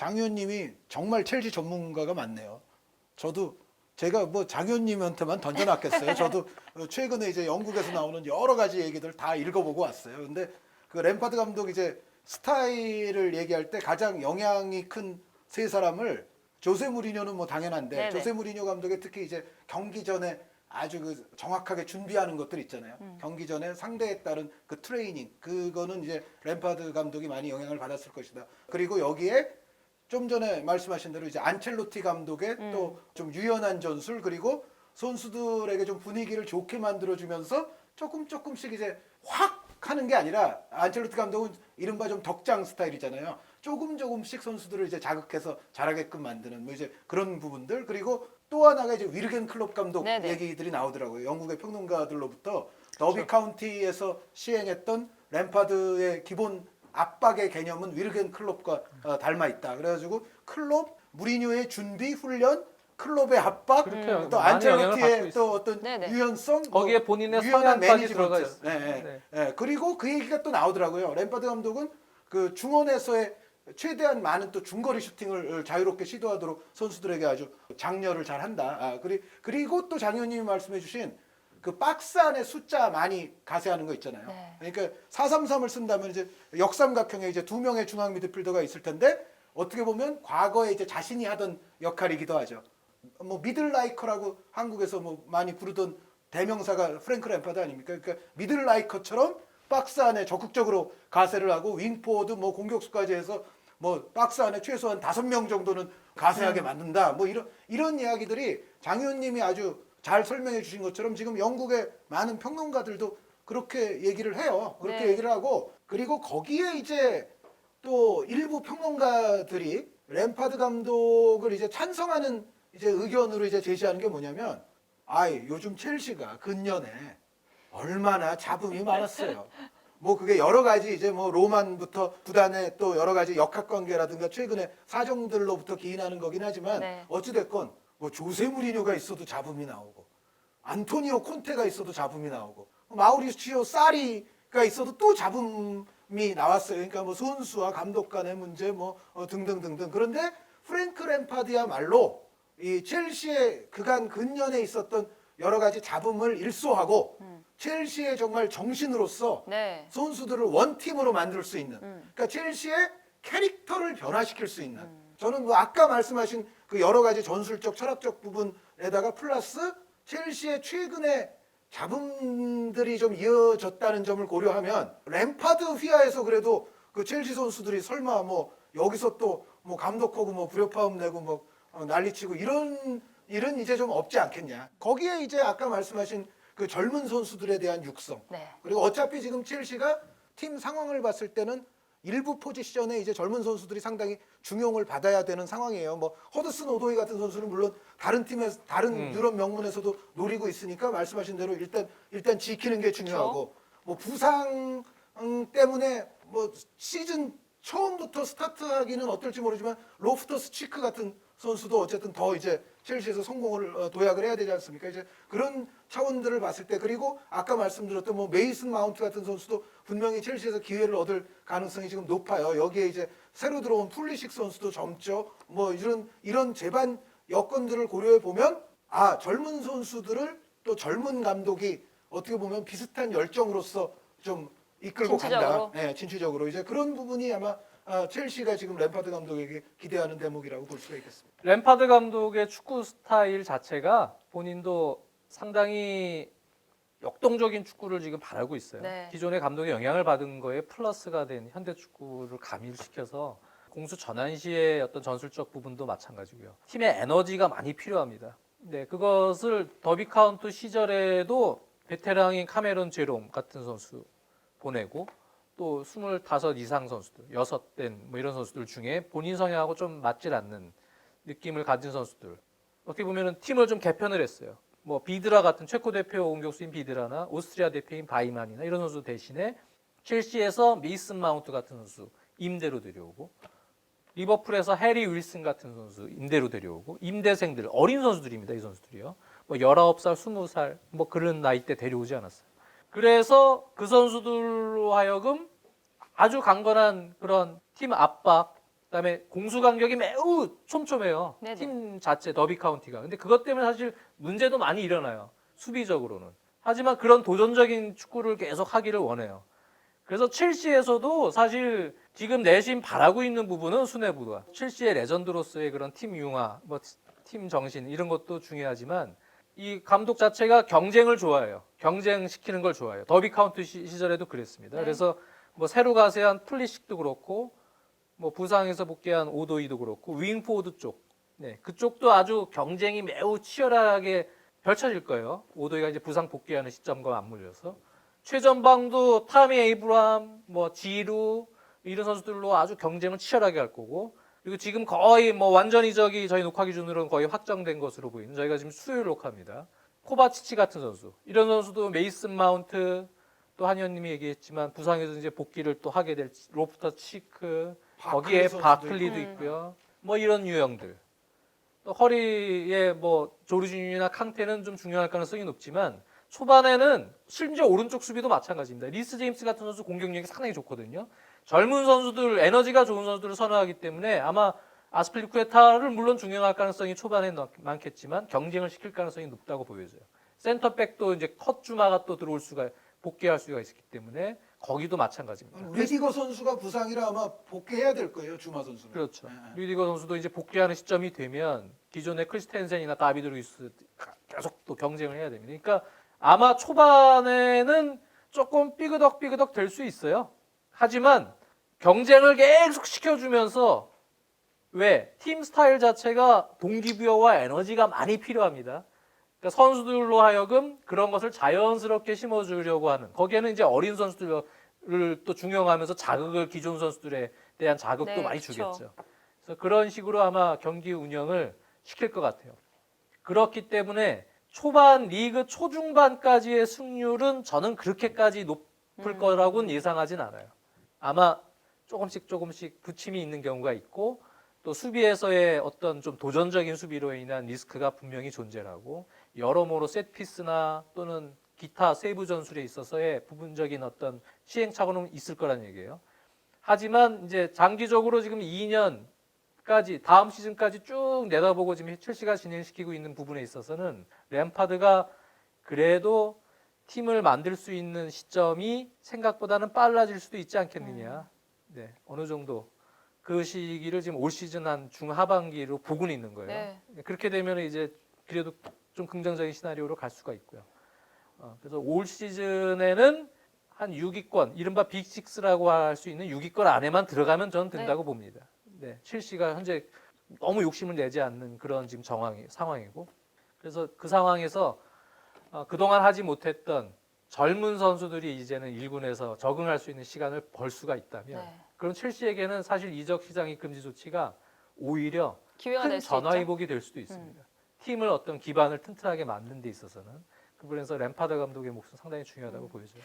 장 의원님이 정말 첼시 전문가가 많네요. 제가 뭐 장 의원님한테만 던져놨겠어요. 저도 최근에 이제 영국에서 나오는 여러 가지 얘기들 다 읽어보고 왔어요. 근데 그 램파드 감독 이제 스타일을 얘기할 때 가장 영향이 큰 세 사람을 조세 무리뉴는 뭐 당연한데 네네. 조세 무리뉴 감독의 특히 이제 경기 전에 아주 그 정확하게 준비하는 것들 있잖아요. 경기 전에 상대에 따른 그 트레이닝 그거는 이제 램파드 감독이 많이 영향을 받았을 것이다. 그리고 여기에 좀 전에 말씀하신 대로 이제 안첼로티 감독의 또 좀 유연한 전술 그리고 선수들에게 좀 분위기를 좋게 만들어주면서 조금씩 이제 확 하는 게 아니라 안첼로티 감독은 이른바 좀 덕장 스타일이잖아요. 조금씩 선수들을 이제 자극해서 잘하게끔 만드는 뭐 이제 그런 부분들 그리고 또 하나가 이제 위르겐 클롭 감독 네네. 얘기들이 나오더라고요. 영국의 평론가들로부터 더비 카운티에서 시행했던 램파드의 기본 압박의 개념은 위르겐 클롭과 닮아 있다. 그래가지고 클롭, 무리뉴의 준비, 훈련, 클롭의 압박, 그렇게 또 많이 영향을 받고 안첼로티의 있어요. 또 어떤 네네. 유연성, 거기에 뭐 본인의 유연한 성향까지 매니지먼트. 들어가 있어요. 네. 그리고 그 얘기가 또 나오더라고요. 램파드 감독은 그 중원에서의 최대한 많은 또 중거리 슈팅을 자유롭게 시도하도록 선수들에게 아주 장려를 잘 한다. 그리고 또 장 의원님이 말씀해주신 그 박스 안에 숫자 많이 가세하는 거 있잖아요. 네. 그러니까 4-3-3을 쓴다면 이제 역삼각형에 이제 두 명의 중앙 미드필더가 있을 텐데 어떻게 보면 과거에 이제 자신이 하던 역할이기도 하죠. 뭐 미들라이커라고 한국에서 뭐 많이 부르던 대명사가 프랭크 램파드 아닙니까? 그러니까 미들라이커처럼 박스 안에 적극적으로 가세를 하고 윙포워드 뭐 공격수까지 해서 뭐 박스 안에 최소한 5명 정도는 가세하게 만든다. 뭐 이런 이야기들이 장 의원님이 아주 잘 설명해 주신 것처럼 지금 영국의 많은 평론가들도 그렇게 얘기를 해요. 그렇게 네. 얘기를 하고 그리고 거기에 이제 또 일부 평론가들이 램파드 감독을 이제 찬성하는 이제 의견으로 이제 제시하는 게 뭐냐면 요즘 첼시가 근년에 얼마나 잡음이 많았어요. 뭐 그게 여러 가지 이제 뭐 로만부터 구단의 또 여러 가지 역학관계라든가 최근에 사정들로부터 기인하는 거긴 하지만 네. 어찌됐건 뭐 조세 무리뉴가 있어도 잡음이 나오고 안토니오 콘테가 있어도 잡음이 나오고 마우리시오 사리가 있어도 또 잡음이 나왔어요. 그러니까 뭐 선수와 감독 간의 문제 뭐 등등등등. 그런데 프랭크 램파드야말로 이 첼시의 그간 근년에 있었던 여러 가지 잡음을 일소하고 첼시의 정말 정신으로서 네. 선수들을 원팀으로 만들 수 있는 그러니까 첼시의 캐릭터를 변화시킬 수 있는 저는 뭐 아까 말씀하신 그 여러 가지 전술적 철학적 부분에다가 플러스 첼시의 최근에 잡음들이 좀 이어졌다는 점을 고려하면 램파드 휘하에서 그래도 그 첼시 선수들이 설마 뭐 여기서 또 뭐 감독하고 뭐 불협화음 내고 뭐 난리치고 이런 일은 이제 좀 없지 않겠냐. 거기에 이제 아까 말씀하신 그 젊은 선수들에 대한 육성. 네. 그리고 어차피 지금 첼시가 팀 상황을 봤을 때는 일부 포지션에 이제 젊은 선수들이 상당히 중용을 받아야 되는 상황이에요. 뭐 허드슨 오도이 같은 선수는 물론 다른 팀에서 다른 유럽 명문에서도 노리고 있으니까 말씀하신 대로 일단 지키는 게 중요하고 뭐 부상 때문에 뭐 시즌 처음부터 스타트하기는 어떨지 모르지만 로프터스 치크 같은 선수도 어쨌든 더 이제 첼시에서 성공을 도약을 해야 되지 않습니까? 이제 그런 차원들을 봤을 때 그리고 아까 말씀드렸던 뭐 메이슨 마운트 같은 선수도 분명히 첼시에서 기회를 얻을 가능성이 지금 높아요. 여기에 이제 새로 들어온 풀리식 선수도 젊죠. 뭐 이런 재반 여건들을 고려해 보면 젊은 선수들을 또 젊은 감독이 어떻게 보면 비슷한 열정으로서 좀 이끌고 진취적으로? 간다. 네, 진취적으로 이제 그런 부분이 아마 첼시가 지금 램파드 감독에게 기대하는 대목이라고 볼 수가 있겠습니다. 램파드 감독의 축구 스타일 자체가 본인도 상당히 역동적인 축구를 지금 바라고 있어요. 네. 기존의 감독의 영향을 받은 거에 플러스가 된 현대 축구를 가미시켜서 공수 전환 시의 어떤 전술적 부분도 마찬가지고요. 팀의 에너지가 많이 필요합니다. 네, 그것을 더비 카운트 시절에도 베테랑인 카메론 제롬 같은 선수 보내고 또 25 이상 선수들, 6된 뭐 이런 선수들 중에 본인 성향하고 좀 맞질 않는 느낌을 가진 선수들. 어떻게 보면은 팀을 좀 개편을 했어요. 뭐 비드라 같은 체코 대표 공격수인 비드라나 오스트리아 대표인 바이만이나 이런 선수 대신에 첼시에서 메이슨 마운트 같은 선수 임대로 데려오고 리버풀에서 해리 윌슨 같은 선수 임대로 데려오고 임대생들 어린 선수들입니다. 이 선수들이요. 뭐 19살, 20살 뭐 그런 나이 때 데려오지 않았어요. 그래서 그 선수들로 하여금 아주 강건한 그런 팀 압박, 그다음에 공수 간격이 매우 촘촘해요. 네네. 팀 자체 더비 카운티가. 근데 그것 때문에 사실 문제도 많이 일어나요. 수비적으로는. 하지만 그런 도전적인 축구를 계속 하기를 원해요. 그래서 첼시에서도 사실 지금 내심 바라고 있는 부분은 수뇌부가 첼시의 레전드로서의 그런 팀 융화, 뭐 팀 정신 이런 것도 중요하지만 이 감독 자체가 경쟁을 좋아해요. 경쟁시키는 걸 좋아해요. 더비 카운티 시절에도 그랬습니다. 네. 그래서 뭐 새로 가세한 플리식도 그렇고 뭐 부상에서 복귀한 오도이도 그렇고 윙포워드 쪽, 네, 그쪽도 아주 경쟁이 매우 치열하게 펼쳐질 거예요. 오도이가 이제 부상 복귀하는 시점과 맞물려서 최전방도 타미 에이브람, 뭐 지루 이런 선수들로 아주 경쟁을 치열하게 할 거고 그리고 지금 거의 뭐 완전히 저희 녹화 기준으로는 거의 확정된 것으로 보이는 저희가 지금 수요일 녹화입니다. 코바치치 같은 선수 이런 선수도 메이슨 마운트 또 한의원님이 얘기했지만 부상에서 이제 복귀를 또 하게 될 로프터 치크 거기에 선수도 바클리도 있고. 있고요. 뭐 이런 유형들. 또 허리에 뭐 조르지뉴나 캉테는 좀 중요할 가능성이 높지만 초반에는 심지어 오른쪽 수비도 마찬가지입니다. 리스 제임스 같은 선수 공격력이 상당히 좋거든요. 젊은 선수들, 에너지가 좋은 선수들을 선호하기 때문에 아마 아스필리쿠에타를 물론 중용할 가능성이 초반에 많겠지만 경쟁을 시킬 가능성이 높다고 보여져요. 센터백도 이제 컷주마가 또 들어올 수가 복귀할 수가 있기 때문에 거기도 마찬가지입니다. 리디거 선수가 부상이라 아마 복귀해야 될 거예요. 주마 선수는. 그렇죠. 네. 류디거 선수도 이제 복귀하는 시점이 되면 기존의 크리스텐센이나 다비드 루이스 계속 또 경쟁을 해야 됩니다. 그러니까 아마 초반에는 조금 삐그덕 될 수 있어요. 하지만 경쟁을 계속 시켜주면서 왜? 팀 스타일 자체가 동기부여와 에너지가 많이 필요합니다. 그러니까 선수들로 하여금 그런 것을 자연스럽게 심어주려고 하는 거기에는 이제 어린 선수들을 또 중용하면서 자극을 기존 선수들에 대한 자극도 네, 많이 그쵸. 주겠죠. 그래서 그런 식으로 아마 경기 운영을 시킬 것 같아요. 그렇기 때문에 초반 리그 초중반까지의 승률은 저는 그렇게까지 높을 거라고는 예상하진 않아요. 아마 조금씩 부침이 있는 경우가 있고 또 수비에서의 어떤 좀 도전적인 수비로 인한 리스크가 분명히 존재하고 여러모로 셋피스나 또는 기타 세부 전술에 있어서의 부분적인 어떤 시행착오는 있을 거란 얘기예요. 하지만 이제 장기적으로 지금 2년까지 다음 시즌까지 쭉 내다보고 지금 첼시가 진행시키고 있는 부분에 있어서는 램파드가 그래도 팀을 만들 수 있는 시점이 생각보다는 빨라질 수도 있지 않겠느냐. 네, 어느 정도 그 시기를 지금 올 시즌 한 중하반기로 보고는 있는 거예요. 네. 그렇게 되면 이제 그래도 좀 긍정적인 시나리오로 갈 수가 있고요. 그래서 올 시즌에는 한 6위권, 이른바 빅6라고 할 수 있는 6위권 안에만 들어가면 저는 된다고 봅니다. 네, 첼시가 현재 너무 욕심을 내지 않는 그런 지금 상황이고, 그래서 그 상황에서 그동안 하지 못했던 젊은 선수들이 이제는 1군에서 적응할 수 있는 시간을 벌 수가 있다면, 네. 그럼 첼시에게는 사실 이적 시장 입금지 조치가 오히려 기회가 큰 될 수 있죠. 전화위복이 될 수도 있습니다. 팀을 어떤 기반을 튼튼하게 만드는 데 있어서는 그 부분에서 램파드 감독의 몫은 상당히 중요하다고 보여져요.